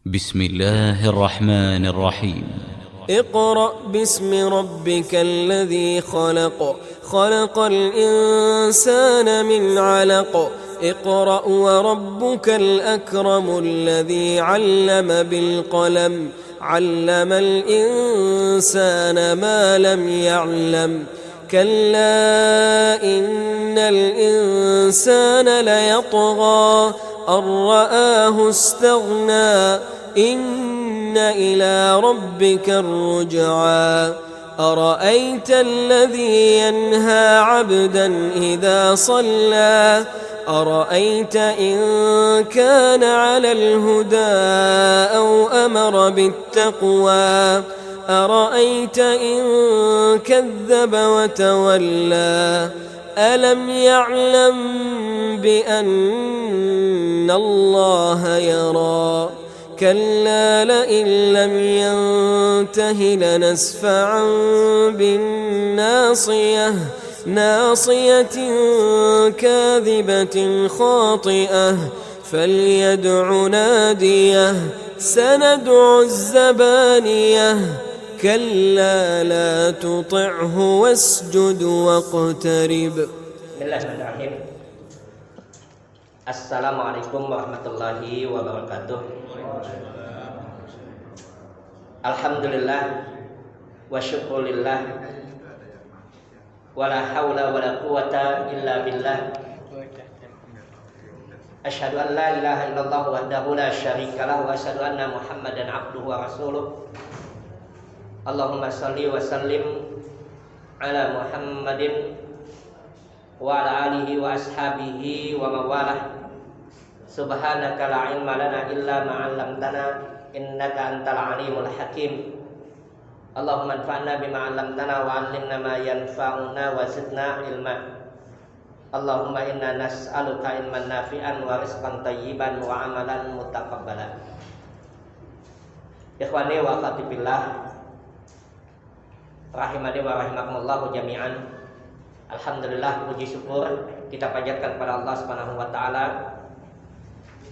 بسم الله الرحمن الرحيم. اقرأ باسم ربك الذي خلق خلق الإنسان من علق اقرأ وربك الأكرم الذي علم بالقلم علم الإنسان ما لم يعلم كلا إن الإنسان ليطغى أن رآه استغنى إن إلى ربك الرجعى أرأيت الذي ينهى عبدا إذا صلى أرأيت إن كان على الهدى أو أمر بالتقوى أرأيت إن كذب وتولى ألم يعلم بأن الله يرى كلا لئن لم ينته لنسفعا بالناصية ناصية كاذبة خاطئة فليدع ناديه سندع الزبانية كلا لا تطعه واسجد واقترب. Bismillahirrahmanirrahim. Assalamualaikum warahmatullahi wabarakatuh. Alhamdulillah wa syukurillah wa la hawla wa la quwata illa billah. Asyhadu an la ilaha illallah wahdahu la syarika lahu wa asyhadu anna Muhammadan abduhu wa rasuluh. Allahumma shalli wa sallim ala Muhammadin wa ala alihi wa ashabihi wa mawalah. Subhanaka la ilma lana illa ma 'allamtana innaka antal alimul hakim. Allahumma anfa'na bima 'allamtana wa 'allimna ma yanfa'una wa zidna ilma. Allahumma inna nas'aluka ilman nafi'an wa rizqan thayyiban wa amalan mutaqabbalan. Ikhwani wa akhwati billah, rahimani wa rahimakumullah jami'an. Alhamdulillah, puji syukur kita panjatkan kepada Allah Subhanahu wa taala.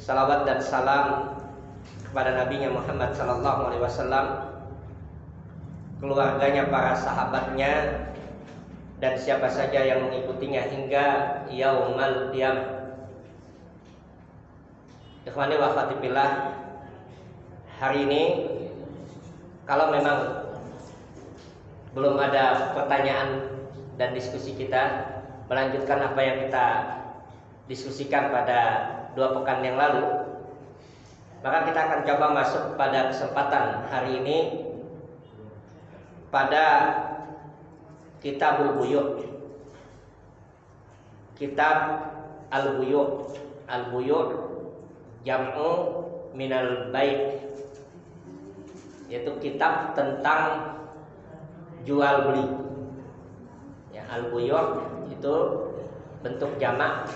Salawat dan salam kepada nabinya Muhammad sallallahu alaihi wasallam, keluarganya, para sahabatnya, dan siapa saja yang mengikutinya hingga yaumul qiyamah. Ikhwani wa akhwati billah, hari ini kalau memang belum ada pertanyaan dan diskusi kita melanjutkan apa yang kita diskusikan pada 2 pekan yang lalu, maka kita akan coba masuk pada kesempatan hari ini pada Kitabul Buyu'. Kitab Al-Buyu'. Al-Buyu' jam'u minal bai', yaitu kitab tentang jual beli. Ya, al-buyu' itu bentuk jamak,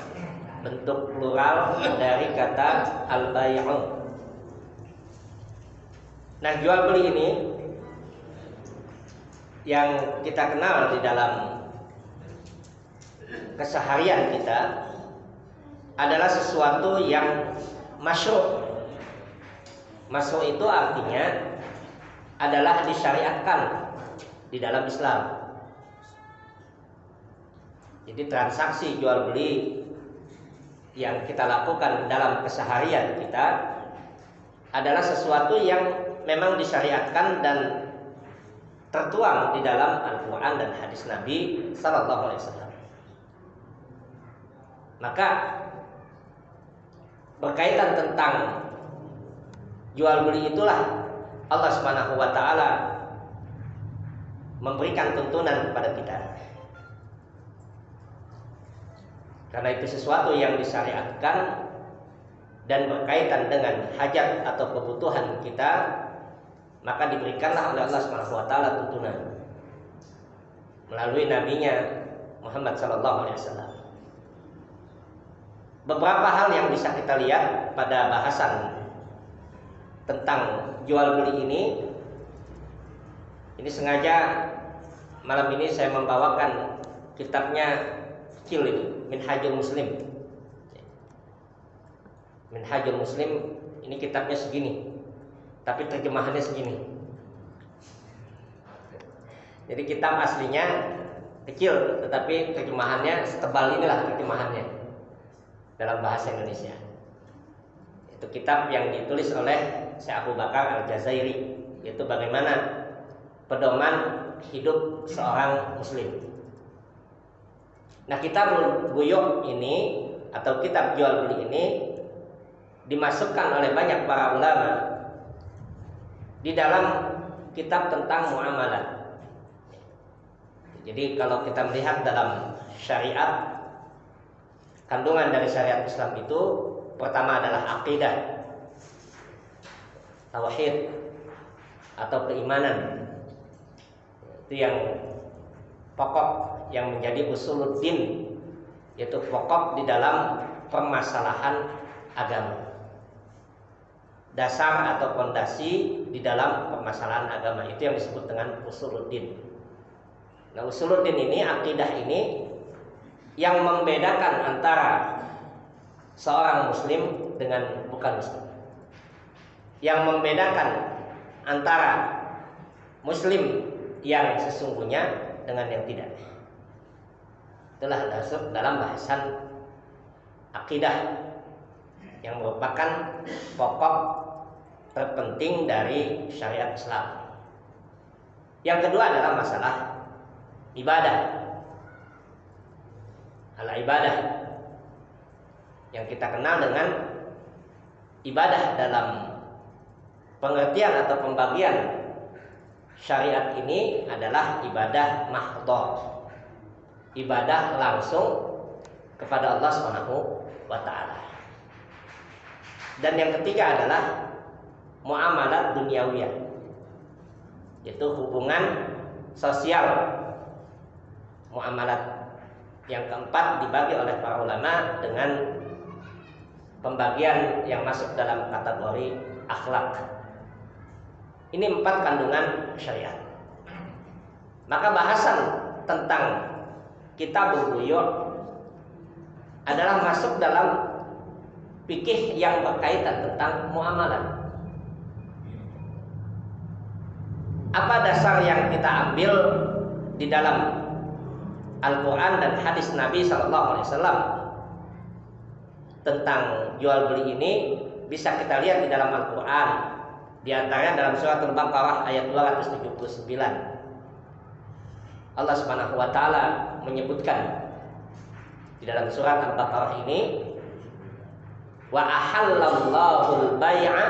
bentuk plural dari kata al-bai'u. Nah, jual beli ini yang kita kenal di dalam keseharian kita adalah sesuatu yang masyru'. Masyru' itu artinya adalah disyariatkan di dalam Islam. Jadi transaksi jual beli yang kita lakukan dalam keseharian kita adalah sesuatu yang memang disyariatkan dan tertuang di dalam Al-Quran dan hadis Nabi Sallallahu Alaihi Wasallam. Maka berkaitan tentang jual beli itulah Allah Subhanahu wa taala memberikan tuntunan kepada kita. Karena itu sesuatu yang disyariatkan dan berkaitan dengan hajat atau kebutuhan kita, maka diberikanlah oleh Allah Subhanahu wa taala tuntunan melalui nabinya Muhammad sallallahu alaihi wasallam. Beberapa hal yang bisa kita lihat pada bahasan tentang jual beli ini sengaja malam ini saya membawakan kitabnya kecil ini, Minhajul Muslim. Minhajul Muslim ini kitabnya segini, tapi terjemahannya segini. Jadi kitab aslinya kecil, tetapi terjemahannya setebal inilah terjemahannya dalam bahasa Indonesia. Itu kitab yang ditulis oleh Syekh Abu Bakar Al-Jazairi, yaitu bagaimana pedoman hidup seorang muslim. Nah, kitab buyuk ini atau kitab jual beli ini dimasukkan oleh banyak para ulama di dalam kitab tentang muamalah. Jadi kalau kita melihat dalam syariat, kandungan dari syariat Islam itu pertama adalah akidah, tauhid atau keimanan. Itu yang pokok, yang menjadi usuluddin, yaitu pokok di dalam permasalahan agama, dasar atau fondasi di dalam permasalahan agama. Itu yang disebut dengan usuluddin. Nah, usuluddin ini, akidah ini yang membedakan antara seorang muslim dengan bukan muslim, yang membedakan antara muslim yang sesungguhnya dengan yang tidak. Itulah dasar dalam bahasan akidah yang merupakan pokok terpenting dari syariat Islam. Yang kedua adalah masalah ibadah, al-ibadah, yang kita kenal dengan ibadah dalam pengertian atau pembagian syariat ini adalah ibadah mahdhah, ibadah langsung kepada Allah Subhanahu wa taala. Dan yang ketiga adalah muamalat duniawiyah, yaitu hubungan sosial, muamalat. Yang keempat dibagi oleh para ulama dengan pembagian yang masuk dalam kategori akhlak. Ini 4 kandungan syariat. Maka bahasan tentang kitab buyuk adalah masuk dalam fikih yang berkaitan tentang muamalah. Apa dasar yang kita ambil di dalam Al-Quran dan hadis Nabi SAW tentang jual beli ini bisa kita lihat di dalam Al-Quran. Di antaranya dalam surat Al-Baqarah ayat 279. Allah Subhanahu wa taala menyebutkan di dalam surat Al-Baqarah ini, wa ahallallahu al-bai'a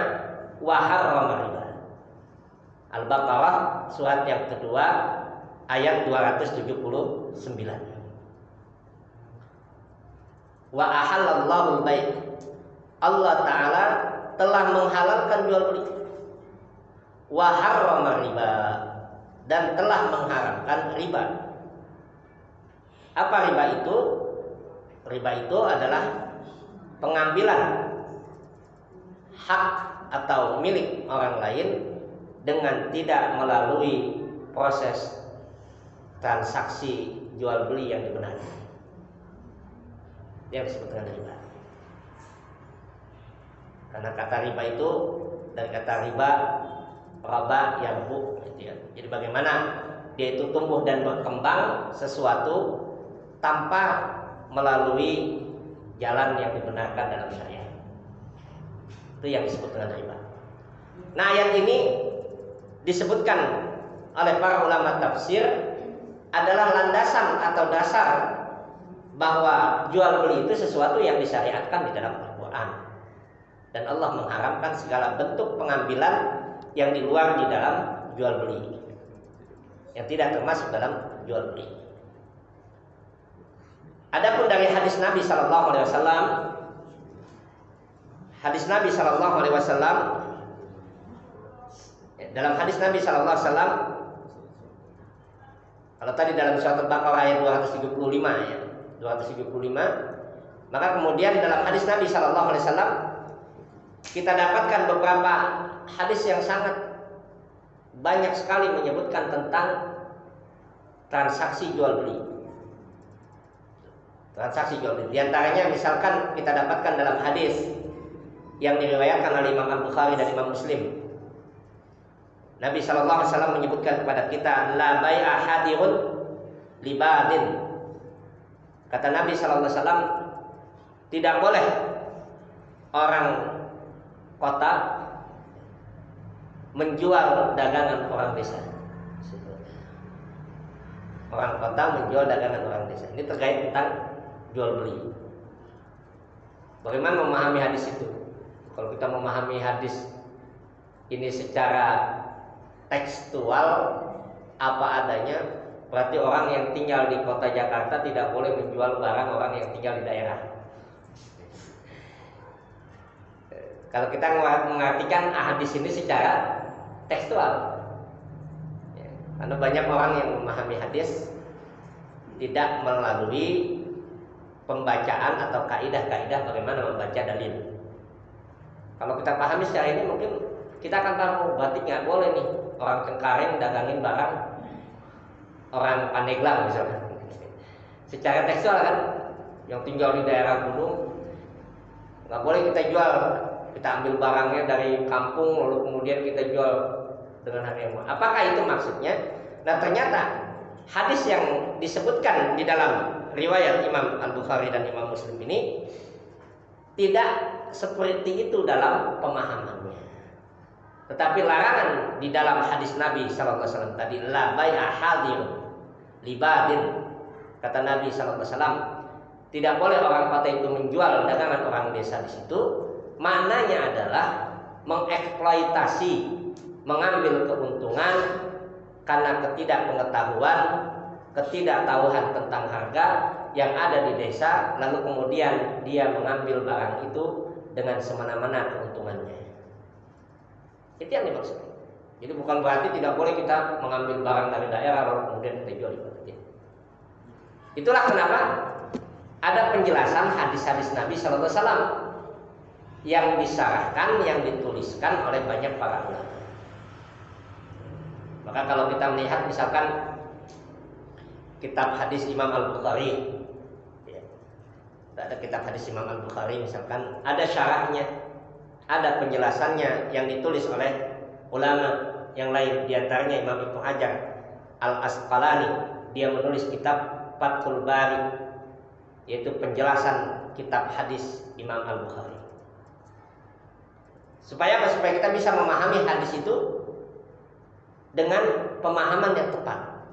wa harrama riba. Al-Baqarah surat yang kedua ayat 279. Wa ahallallahu al-bai'. Allah taala telah menghalalkan jual beli. Wa harrama riba, dan telah mengharamkan riba. Apa riba itu? Riba itu adalah pengambilan hak atau milik orang lain dengan tidak melalui proses transaksi jual beli yang dibenarkan. Yang disebut dengan riba. Karena kata riba itu dari kata riba, raba yarbu, gitu ya. Jadi bagaimana dia itu tumbuh dan berkembang sesuatu tanpa melalui jalan yang dibenarkan dalam syariat. Itu yang disebut dengan riba. Nah, ayat ini disebutkan oleh para ulama tafsir adalah landasan atau dasar bahwa jual beli itu sesuatu yang disyariatkan di dalam Al-Quran, dan Allah mengharamkan segala bentuk pengambilan yang di luar di dalam jual beli, yang tidak termasuk dalam jual beli. Adapun dari hadis Nabi Sallallahu Alaihi Wasallam, hadis Nabi Sallallahu Alaihi Wasallam, dalam hadis Nabi Sallallahu Alaihi Wasallam, kalau tadi dalam surat Al-Baqarah ayat 275 ya, 275, maka kemudian dalam hadis Nabi Sallallahu Alaihi Wasallam kita dapatkan beberapa hadis yang sangat banyak sekali menyebutkan tentang transaksi jual beli. Transaksi jual beli. Di antaranya misalkan kita dapatkan dalam hadis yang diriwayatkan oleh Imam Al-Bukhari dan Imam Muslim Nabi sallallahu alaihi wasallam menyebutkan kepada kita, la bai'a hadirun libadin. Kata Nabi sallallahu alaihi wasallam, tidak boleh orang kota menjual dagangan orang desa. Orang kota menjual dagangan orang desa. Ini terkait tentang jual beli. Bagaimana memahami hadis itu? Kalau kita memahami hadis ini secara tekstual apa adanya, berarti orang yang tinggal di kota Jakarta tidak boleh menjual barang orang yang tinggal di daerah. Kalau kita mengartikan hadis ini secara tekstual, ya, karena banyak orang yang memahami hadis tidak melalui pembacaan atau kaidah-kaidah bagaimana membaca dalil. Kalau kita pahami secara ini, mungkin kita akan tahu berarti nggak boleh nih orang Cengkareng dagangin barang orang Pandeglang misalnya. Secara tekstual kan, yang tinggal di daerah gunung nggak boleh kita jual. Kita ambil barangnya dari kampung lalu kemudian kita jual dengan harga yang murah. Apakah itu maksudnya? Nah, ternyata hadis yang disebutkan di dalam riwayat Imam Al-Bukhari dan Imam Muslim ini tidak seperti itu dalam pemahamannya. Tetapi larangan di dalam hadis Nabi sallallahu alaihi wasallam tadi, la bai'a hadir libadin. Kata Nabi sallallahu alaihi wasallam, tidak boleh orang kota itu menjual dagangan orang desa di situ. Maknanya adalah mengeksploitasi, mengambil keuntungan karena ketidakpengetahuan, ketidaktahuan tentang harga yang ada di desa, lalu kemudian dia mengambil barang itu dengan semena-mena keuntungannya. Itu yang dimaksud. Jadi bukan berarti tidak boleh kita mengambil barang dari daerah lalu kemudian kita jual di kota. Itulah kenapa ada penjelasan hadis-hadis Nabi sallallahu alaihi wasallam yang disarahkan, yang dituliskan oleh banyak para ulama. Maka kalau kita melihat misalkan kitab hadis Imam Al-Bukhari, ya, ada kitab hadis Imam Al-Bukhari misalkan, ada syarahnya, ada penjelasannya yang ditulis oleh ulama yang lain. Di antaranya Imam Ibnu Hajar Al-Asqalani, dia menulis kitab Fathul Bari, yaitu penjelasan kitab hadis Imam Al-Bukhari. Supaya apa? Supaya kita bisa memahami hadis itu dengan pemahaman yang tepat,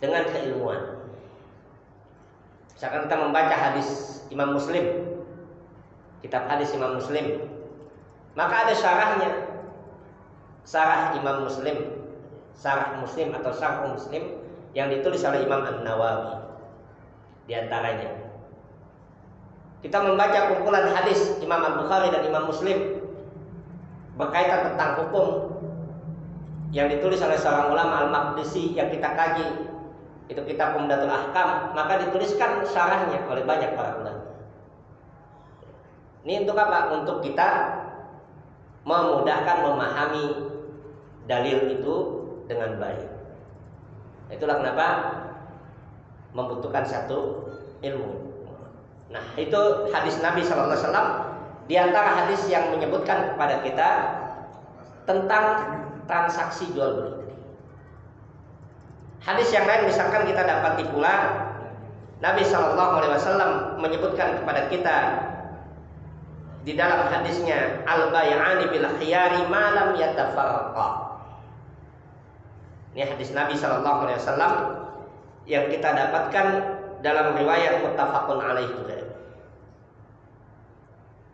dengan keilmuan. Misalkan kita membaca hadis Imam Muslim, kitab hadis Imam Muslim, maka ada syarahnya, syarah Imam Muslim, syarah Muslim atau syarah Muslim yang ditulis oleh Imam An-Nawawi. Di antaranya kita membaca kumpulan hadis Imam Al-Bukhari dan Imam Muslim berkaitan tentang hukum yang ditulis oleh seorang ulama Al-Maqdisi yang kita kaji, itu kitab Umdatul Ahkam, maka dituliskan syarahnya oleh banyak para ulama. Ini untuk apa? Untuk kita memudahkan memahami dalil itu dengan baik. Itulah kenapa membutuhkan satu ilmu. Nah, itu hadis Nabi sallallahu alaihi wasallam di antara hadis yang menyebutkan kepada kita tentang transaksi jual beli. Hadis yang lain misalkan kita dapati pula Nabi sallallahu alaihi wasallam menyebutkan kepada kita di dalam hadisnya, al-bai'ani bil khiyari ma lam yatafarraqa. Ini hadis Nabi sallallahu alaihi wasallam yang kita dapatkan dalam riwayat muttafaqun alaih juga.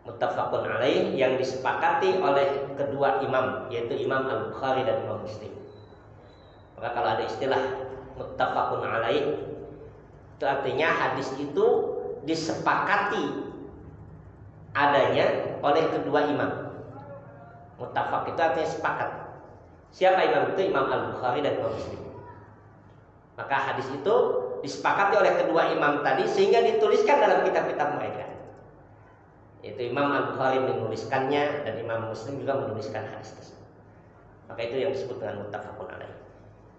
Muttafaqun alaih yang disepakati oleh kedua imam, yaitu Imam Al-Bukhari dan Imam Muslim. Maka kalau ada istilah muttafaqun alaih, itu artinya hadis itu disepakati adanya oleh kedua imam. Muttafaq itu artinya sepakat. Siapa imam itu? Imam Al-Bukhari dan Imam Muslim. Maka hadis itu disepakati oleh kedua imam tadi sehingga dituliskan dalam kitab-kitab mereka. Yaitu Imam Al-Bukhari menuliskannya dan Imam Muslim juga menuliskan hadis tersebut. Maka itu yang disebut dengan muttafaqun alaih.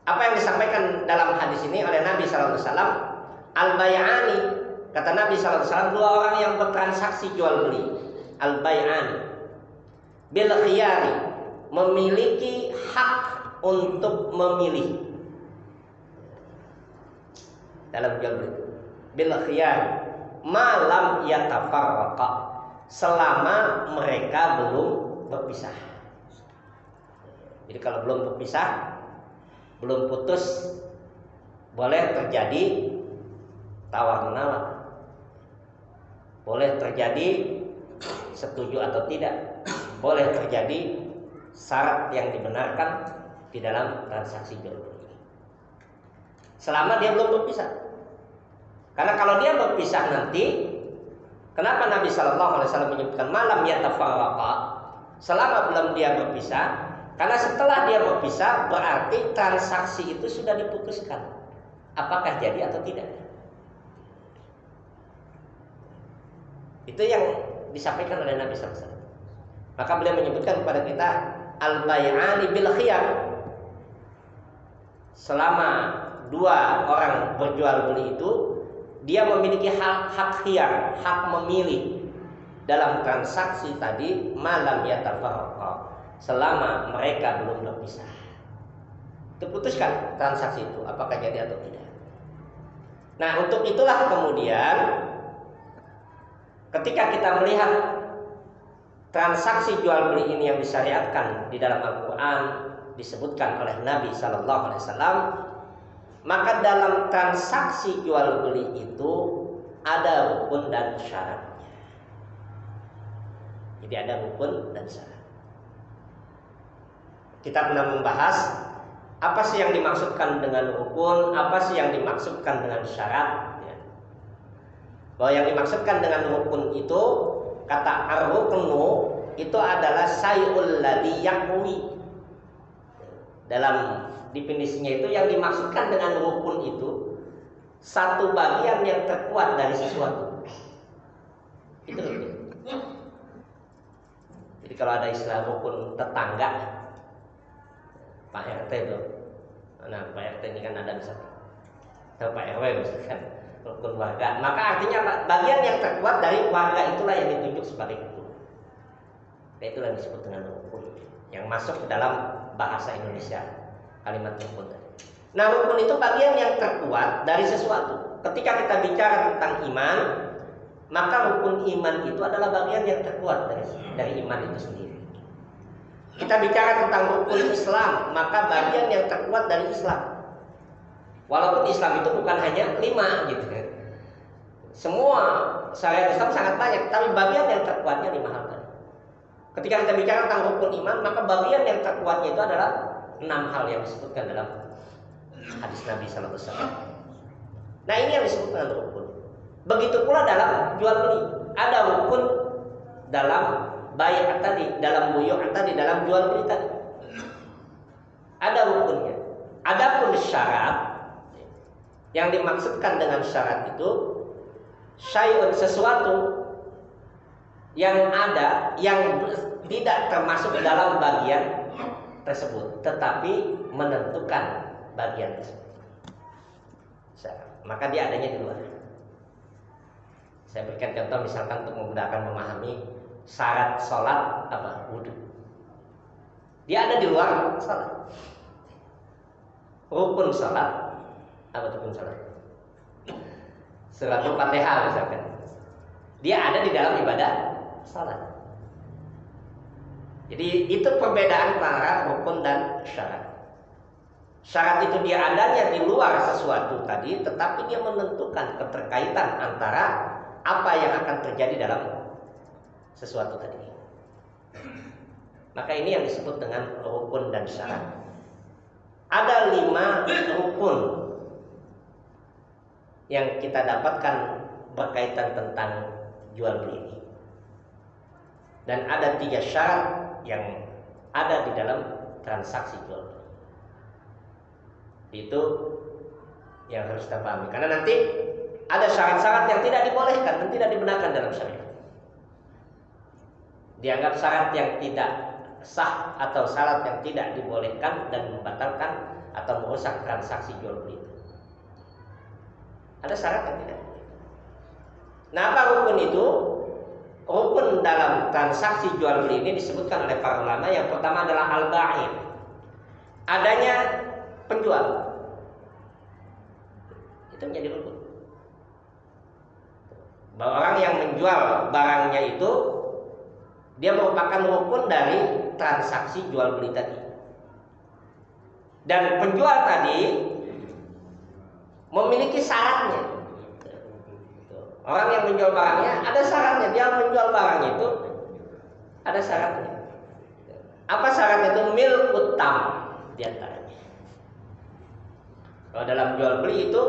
Apa yang disampaikan dalam hadis ini oleh Nabi sallallahu alaihi wasallam, al-bai'ani, kata Nabi sallallahu alaihi wasallam, dua orang yang bertransaksi jual beli, al-bai'ani bil khiyari, memiliki hak untuk memilih dalam jual beli bil khiyar malam yatafarraqa, selama mereka belum berpisah. Jadi kalau belum berpisah, belum putus, boleh terjadi tawar menawar, boleh terjadi setuju atau tidak, boleh terjadi syarat yang dibenarkan di dalam transaksi jual beli, selama dia belum berpisah. Karena kalau dia berpisah nanti, kenapa Nabi Shallallahu Alaihi Wasallam menyebutkan malam yatafarraqa, selama belum dia berpisah? Karena setelah dia berpisah berarti transaksi itu sudah diputuskan, apakah jadi atau tidak. Itu yang disampaikan oleh Nabi Shallallahu Alaihi Wasallam. Maka beliau menyebutkan kepada kita al-bay'ani bil khiyar, selama dua orang berjual beli itu dia memiliki hak khiyar, hak memilih dalam transaksi tadi malam yatafarraqa, selama mereka belum berpisah. Diputuskan transaksi itu apakah jadi atau tidak. Nah, untuk itulah kemudian ketika kita melihat transaksi jual beli ini yang disyariatkan di dalam Al-Quran, disebutkan oleh Nabi Sallallahu Alaihi Wasallam, maka dalam transaksi jual beli itu ada rukun dan syaratnya. Jadi ada rukun dan syarat. Kita pernah membahas apa sih yang dimaksudkan dengan rukun, apa sih yang dimaksudkan dengan syarat. Bahwa yang dimaksudkan dengan rukun itu, kata ar-ruknu itu adalah syai'ul ladzi yaqwi. Dalam definisinya itu yang dimaksudkan dengan rukun itu satu bagian yang terkuat dari sesuatu. Itu rukun. Jadi kalau ada istilah rukun tetangga, Pak RT itu, nah Pak RT ini kan ada misalkan, atau Pak RW misalkan, rukun warga. Maka artinya bagian yang terkuat dari warga itulah yang ditunjuk sebagai rukun. Itulah yang disebut dengan rukun, yang masuk ke dalam bahasa Indonesia kalimat rukun. Nah, rukun itu bagian yang terkuat dari sesuatu. Ketika kita bicara tentang iman, maka rukun iman itu adalah bagian yang terkuat dari iman itu sendiri. Kita bicara tentang rukun Islam, maka bagian yang terkuat dari Islam. Walaupun Islam itu bukan hanya 5 gitu kan. Semua syariat Islam sangat banyak, tapi bagian yang terkuatnya 5 hal tadi. Ketika kita bicara tentang rukun iman, maka bagian yang terkuatnya itu adalah 6 hal yang disebutkan dalam hadis Nabi Sallallahu Alaihi Wasallam. Nah, ini yang disebut dengan rukun. Begitu pula dalam jual beli, ada rukun dalam bayat tadi, dalam buyu'at tadi, dalam jual beli tadi. Ada rukunnya. Adapun syarat, yang dimaksudkan dengan syarat itu syai'un, sesuatu yang ada yang tidak termasuk dalam bagian tersebut, tetapi menentukan bagian tersebut. Maka dia adanya di luar. Saya berikan contoh misalkan untuk memudahkan memahami syarat sholat apa? Wudhu. Dia ada di luar sholat. Rukun sholat apa rukun sholat? Surat Al-Fatihah misalkan. Dia ada di dalam ibadah sholat. Jadi itu perbedaan antara rukun dan syarat. Syarat itu dia adanya di luar sesuatu tadi, tetapi dia menentukan keterkaitan antara apa yang akan terjadi dalam sesuatu tadi. Maka ini yang disebut dengan rukun dan syarat. Ada 5 rukun yang kita dapatkan berkaitan tentang jual beli ini. Dan ada 3 syarat yang ada di dalam transaksi jual beli. Itu yang harus kita pahami. Karena nanti ada syarat-syarat yang tidak dibolehkan dan tidak dibenarkan dalam syariat. Dianggap syarat yang tidak sah atau syarat yang tidak dibolehkan dan membatalkan atau merusak transaksi jual beli itu. Ada syarat yang tidak dibolehkan. Nah, apa rukun itu? rukun dalam transaksi jual beli ini disebutkan oleh para ulama. Yang pertama adalah al-ba'i', adanya penjual. Itu menjadi rukun. Bahwa orang yang menjual barangnya itu dia merupakan rukun dari transaksi jual beli tadi. Dan penjual tadi memiliki syaratnya. Orang yang menjual barangnya ada syaratnya. Dia menjual barang itu ada syaratnya. Apa syaratnya itu? Milkut tam diantaranya. Kalau dalam jual beli itu,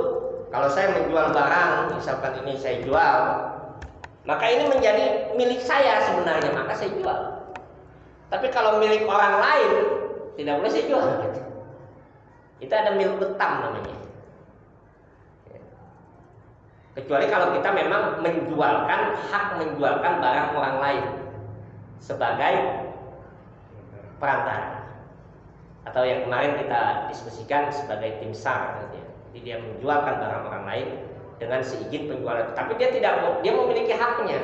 kalau saya menjual barang, misalkan ini saya jual, maka ini menjadi milik saya sebenarnya, maka saya jual. Tapi kalau milik orang lain, tidak boleh saya jual. Itu ada milkut tam namanya. Kecuali kalau kita memang menjualkan, hak menjualkan barang orang lain sebagai perantara, atau yang kemarin kita diskusikan sebagai tim SAR. Jadi dia menjualkan barang orang lain dengan seizin penjual, tapi dia memiliki haknya.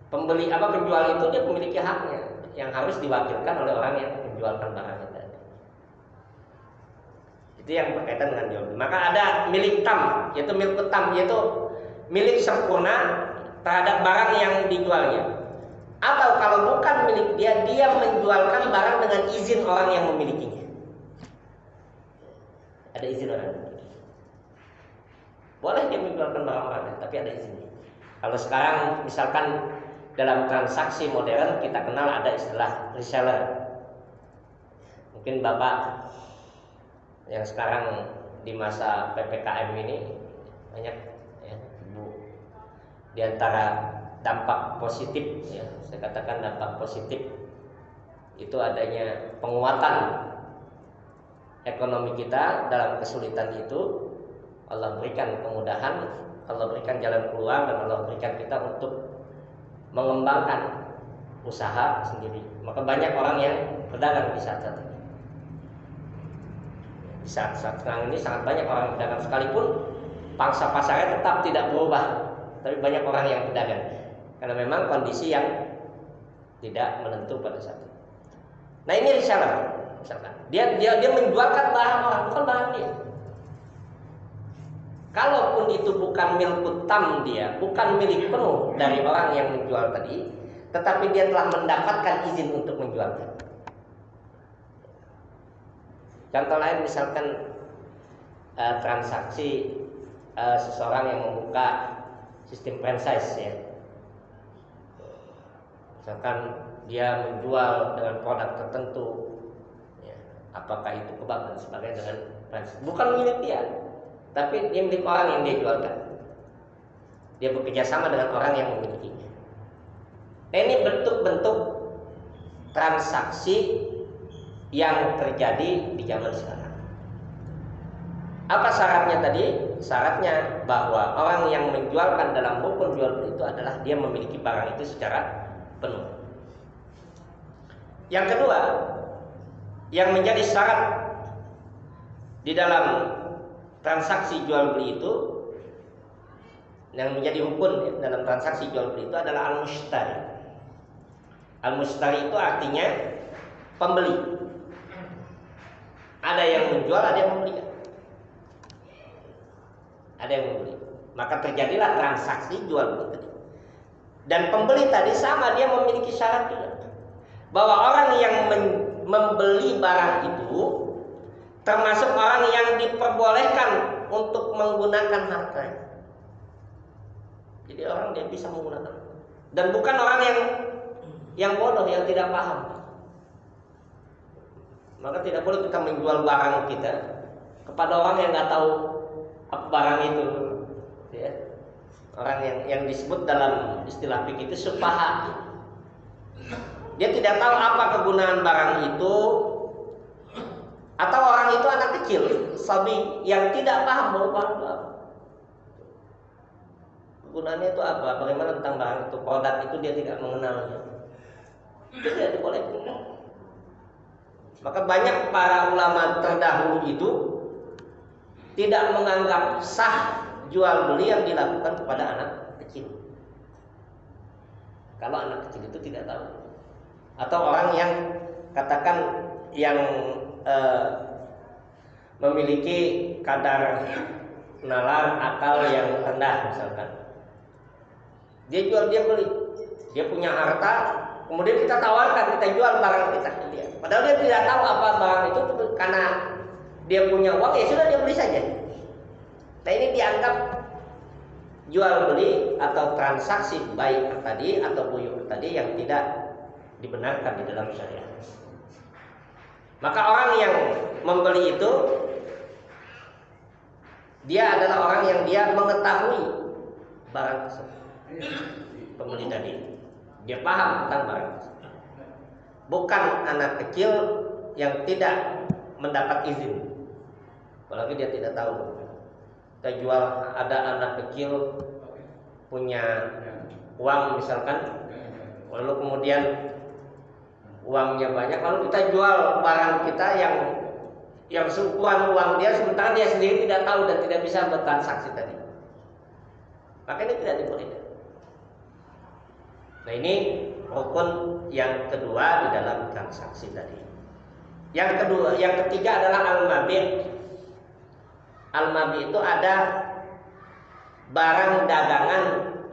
Penjual itu dia memiliki haknya yang harus diwakilkan oleh orang yang menjualkan barang itu. Itu yang berkaitan dengan jual beli. Maka ada milik tam, yaitu milkut tam, yaitu milik sempurna terhadap barang yang dijualnya. Atau kalau bukan milik dia, dia menjualkan barang dengan izin orang yang memilikinya. Ada izin orang. Boleh dia menjualkan barang orang lain, tapi ada izinnya. Kalau sekarang misalkan dalam transaksi modern kita kenal ada istilah reseller. Mungkin Bapak yang sekarang di masa PPKM ini banyak ya, Bu, di antara dampak positif ya, saya katakan dampak positif itu adanya penguatan ekonomi kita. Dalam kesulitan itu Allah berikan kemudahan, Allah berikan jalan keluar, dan Allah berikan kita untuk mengembangkan usaha sendiri. Maka banyak orang yang berdagang di saat-saat ini. Di saat-saat sekarang ini sangat banyak orang yang berdagang, sekalipun pangsa pasarnya tetap tidak berubah, tapi banyak orang yang berdagang karena memang kondisi yang tidak menentu pada saat itu. Nah ini reseller, misalkan dia menjualkan barang orang, bukan barang dia. Kalaupun itu bukan milkut tam dia, bukan milik penuh dari orang yang menjual tadi, tetapi dia telah mendapatkan izin untuk menjualkan. Contoh lain misalkan transaksi seseorang yang membuka sistem franchise ya. Misalkan dia menjual dengan produk tertentu ya, apakah itu kebab dan sebagainya dengan franchise. Bukan milik dia, tapi dia milik orang yang dia jualkan. Dia bekerja sama dengan orang yang memilikinya. Ini bentuk-bentuk transaksi yang terjadi di zaman sekarang. Apa syaratnya tadi? Syaratnya bahwa orang yang menjualkan dalam rukun jual beli itu adalah dia memiliki barang itu secara penuh. Yang kedua, yang menjadi syarat di dalam transaksi jual beli itu, yang menjadi rukun dalam transaksi jual beli itu adalah al-mushtari. Al-mushtari itu artinya pembeli. Ada yang menjual, ada yang membeli. Ada yang membeli. Maka terjadilah transaksi jual beli tadi. Dan pembeli tadi sama, dia memiliki syarat juga, bahwa orang yang membeli barang itu termasuk orang yang diperbolehkan untuk menggunakan hartanya. Jadi orang dia bisa menggunakan, dan bukan orang yang bodoh, yang tidak paham. Maka tidak boleh kita menjual barang kita kepada orang yang nggak tahu apa barang itu. Ya. Orang yang disebut dalam istilah fikih itu sufaha. Dia tidak tahu apa kegunaan barang itu, atau orang itu anak kecil, sabi yang tidak paham bahwa barang itu apa. Kegunaannya itu apa? Bagaimana tentang barang itu? Produk itu dia tidak mengenalnya. Itu tidak dibolehkan. Maka banyak para ulama terdahulu itu tidak menganggap sah jual beli yang dilakukan kepada anak kecil. Kalau anak kecil itu tidak tahu. Atau orang yang katakan yang memiliki kadar nalar akal yang rendah misalkan. Dia jual, dia beli. Dia punya harta, kemudian kita tawarkan, kita jual barang kita ke dia. Padahal dia tidak tahu apa barang itu, karena dia punya uang, ya sudah dia beli saja. Nah ini dianggap jual beli atau transaksi baik tadi atau buyur tadi yang tidak dibenarkan di dalam syariat. Maka orang yang membeli itu dia adalah orang yang dia mengetahui barang tersebut. Pembeli tadi dia paham tentang barang tersebut. Bukan anak kecil yang tidak mendapat izin. Apalagi dia tidak tahu. Kita jual, ada anak kecil punya uang misalkan, lalu kemudian uangnya banyak, lalu kita jual barang kita yang seukuran uang dia, sementara dia sendiri tidak tahu dan tidak bisa bertransaksi tadi. Maka ini tidak dibolehkan. Nah ini rukun yang kedua di dalam transaksi tadi. Yang ketiga adalah al-mabi'. Al-mabi' itu ada barang dagangan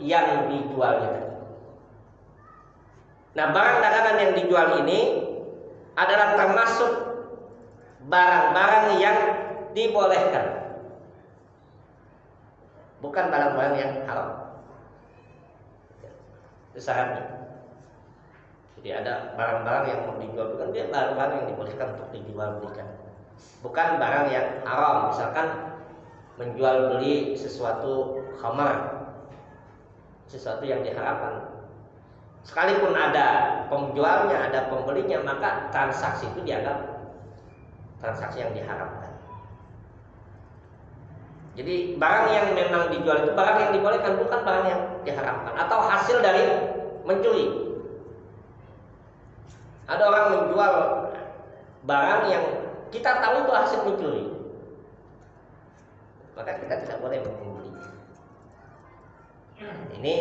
yang dijualnya tadi. Nah, barang dagangan yang dijual ini adalah termasuk barang-barang yang dibolehkan, bukan barang-barang yang haram. Itu syaratnya. Jadi ada barang-barang yang mau dijual, bukan dia barang-barang yang dibolehkan untuk dijual belikan, bukan barang yang haram. Misalkan menjual beli sesuatu khamar, sesuatu yang diharamkan. Sekalipun ada penjualnya, ada pembelinya, maka transaksi itu dianggap transaksi yang diharamkan. Jadi barang yang memang dijual itu barang yang dibolehkan, bukan barang yang diharamkan atau hasil dari mencuri. Ada orang menjual barang yang kita tahu itu hasil mencuri, maka kita tidak boleh membeli. Ini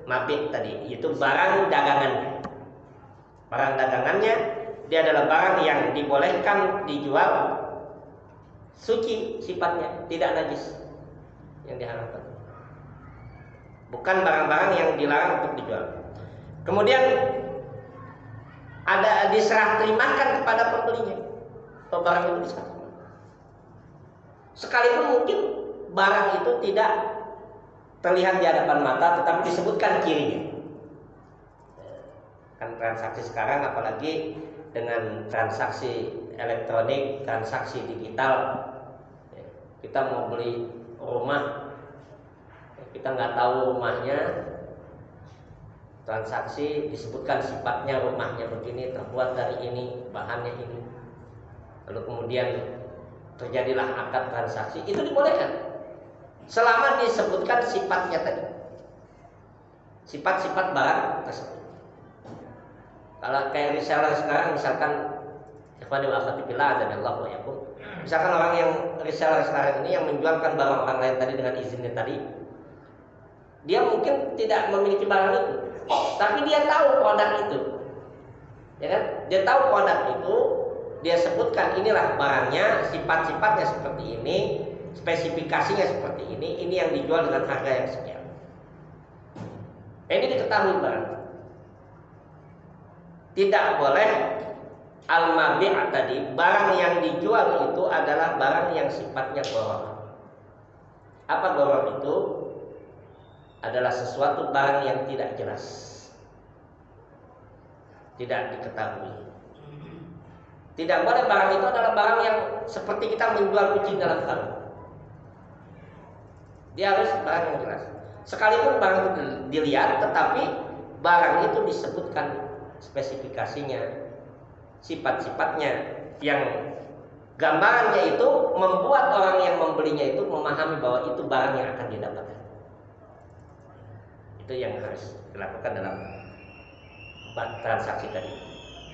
mabit tadi, yaitu barang dagangannya. Barang dagangannya dia adalah barang yang dibolehkan dijual, suci sifatnya, tidak najis, yang diharamkan. Bukan barang-barang yang dilarang untuk dijual. Kemudian ada diserah terimakan kepada pembelinya. Atau barang itu diserah terimakan. Sekalipun mungkin barang itu tidak terlihat di hadapan mata, tetapi disebutkan cirinya. Kan transaksi sekarang, apalagi dengan transaksi elektronik, transaksi digital, kita mau beli rumah, kita nggak tahu rumahnya, transaksi disebutkan sifatnya, rumahnya begini, terbuat dari ini, bahannya ini, lalu kemudian terjadilah akad transaksi, itu dibolehkan selama disebutkan sifatnya tadi, sifat-sifat barang tersebut. Kalau kayak reseller sekarang, misalkan ikhwani wa akhwati fillah, azanillahu wa iyyakum, misalkan orang yang reseller sekarang ini yang menjualkan barang orang lain tadi dengan izinnya tadi, dia mungkin tidak memiliki barang itu, tapi dia tahu produk itu, ya kan? Dia tahu produk itu, dia sebutkan inilah barangnya, sifat-sifatnya seperti ini, spesifikasinya seperti ini yang dijual dengan harga yang sekian. Ini diketahui barang. Tidak boleh al-mabi' tadi, barang yang dijual itu adalah barang yang sifatnya gharar. Apa gharar itu? Adalah sesuatu barang yang tidak jelas, tidak diketahui. Tidak boleh barang itu adalah barang yang seperti kita menjual kucing dalam karung. Dia harus barang yang jelas. Sekalipun barang itu dilihat, tetapi barang itu disebutkan spesifikasinya, sifat-sifatnya, yang gambarannya itu membuat orang yang membelinya itu memahami bahwa itu barang yang akan dia dapatkan. Itu yang harus dilakukan dalam transaksi tadi.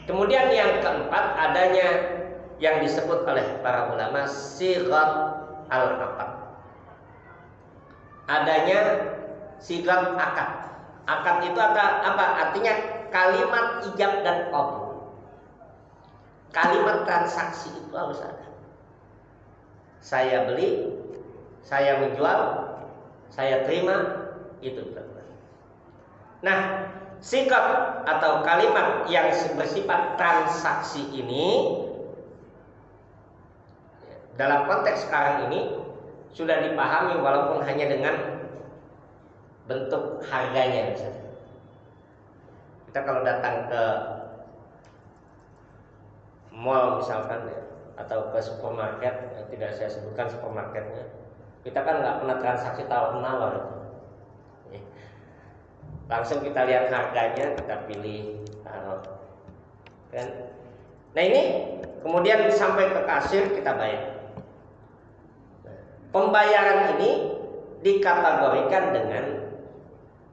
Kemudian yang keempat, adanya yang disebut oleh para ulama sighat al-aqad. Adanya sighat akad. Akad itu apa? Artinya kalimat ijab dan qabul. Kalimat transaksi itu harus ada. Saya beli, saya menjual, saya terima, itu benar. Nah, sikap atau kalimat yang bersifat transaksi ini dalam konteks sekarang ini sudah dipahami walaupun hanya dengan bentuk harganya misalnya. Kita kalau datang ke mall misalkan ya, atau ke supermarket, tidak saya sebutkan supermarketnya, kita kan nggak pernah transaksi tawar menawar, langsung kita lihat harganya, kita pilih, kan? Nah ini kemudian sampai ke kasir kita bayar. Pembayaran ini dikategorikan dengan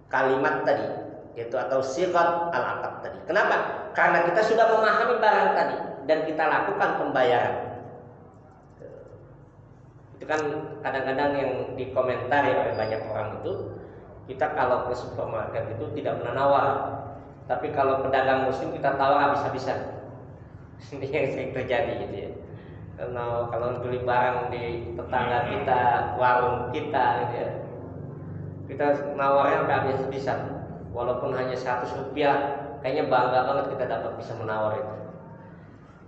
kalimat tadi, yaitu atau sigat al-aqad tadi. Kenapa? Karena kita sudah memahami barang tadi dan kita lakukan pembayaran. Itu kan kadang-kadang yang dikomentari oleh banyak orang itu, kita kalau ke supermarket itu tidak pernah nawar, tapi kalau pedagang muslim kita tawar habis-habisan. Ini yang sering terjadi gitu ya. Kalau beli barang di tetangga kita, warung kita gitu ya, kita nawarnya sampai habis-habisan. Walaupun hanya 100 rupiah, kayaknya bangga banget kita dapat bisa menawar itu.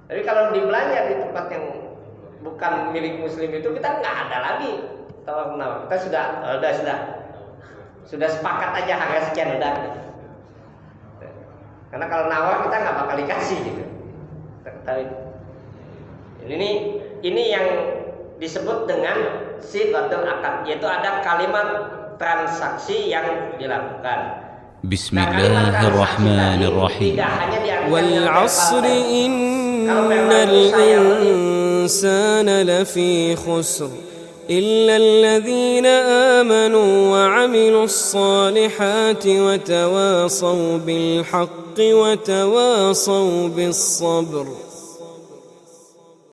Tapi kalau dibelanja di tempat yang bukan milik muslim itu, kita nggak ada lagi tawar menawar. Kita sudah sepakat aja harga sekian udah. Karena kalau nawar kita nggak bakal dikasih gitu. Ini yang disebut dengan sigatul akad, yaitu ada kalimat transaksi yang dilakukan. Bismillahirrahmanirrahim. Wal 'asri innal insana lafi khusr إلا الذين آمنوا وعملوا الصالحات وتواصوا بالحق وتواصوا بالصبر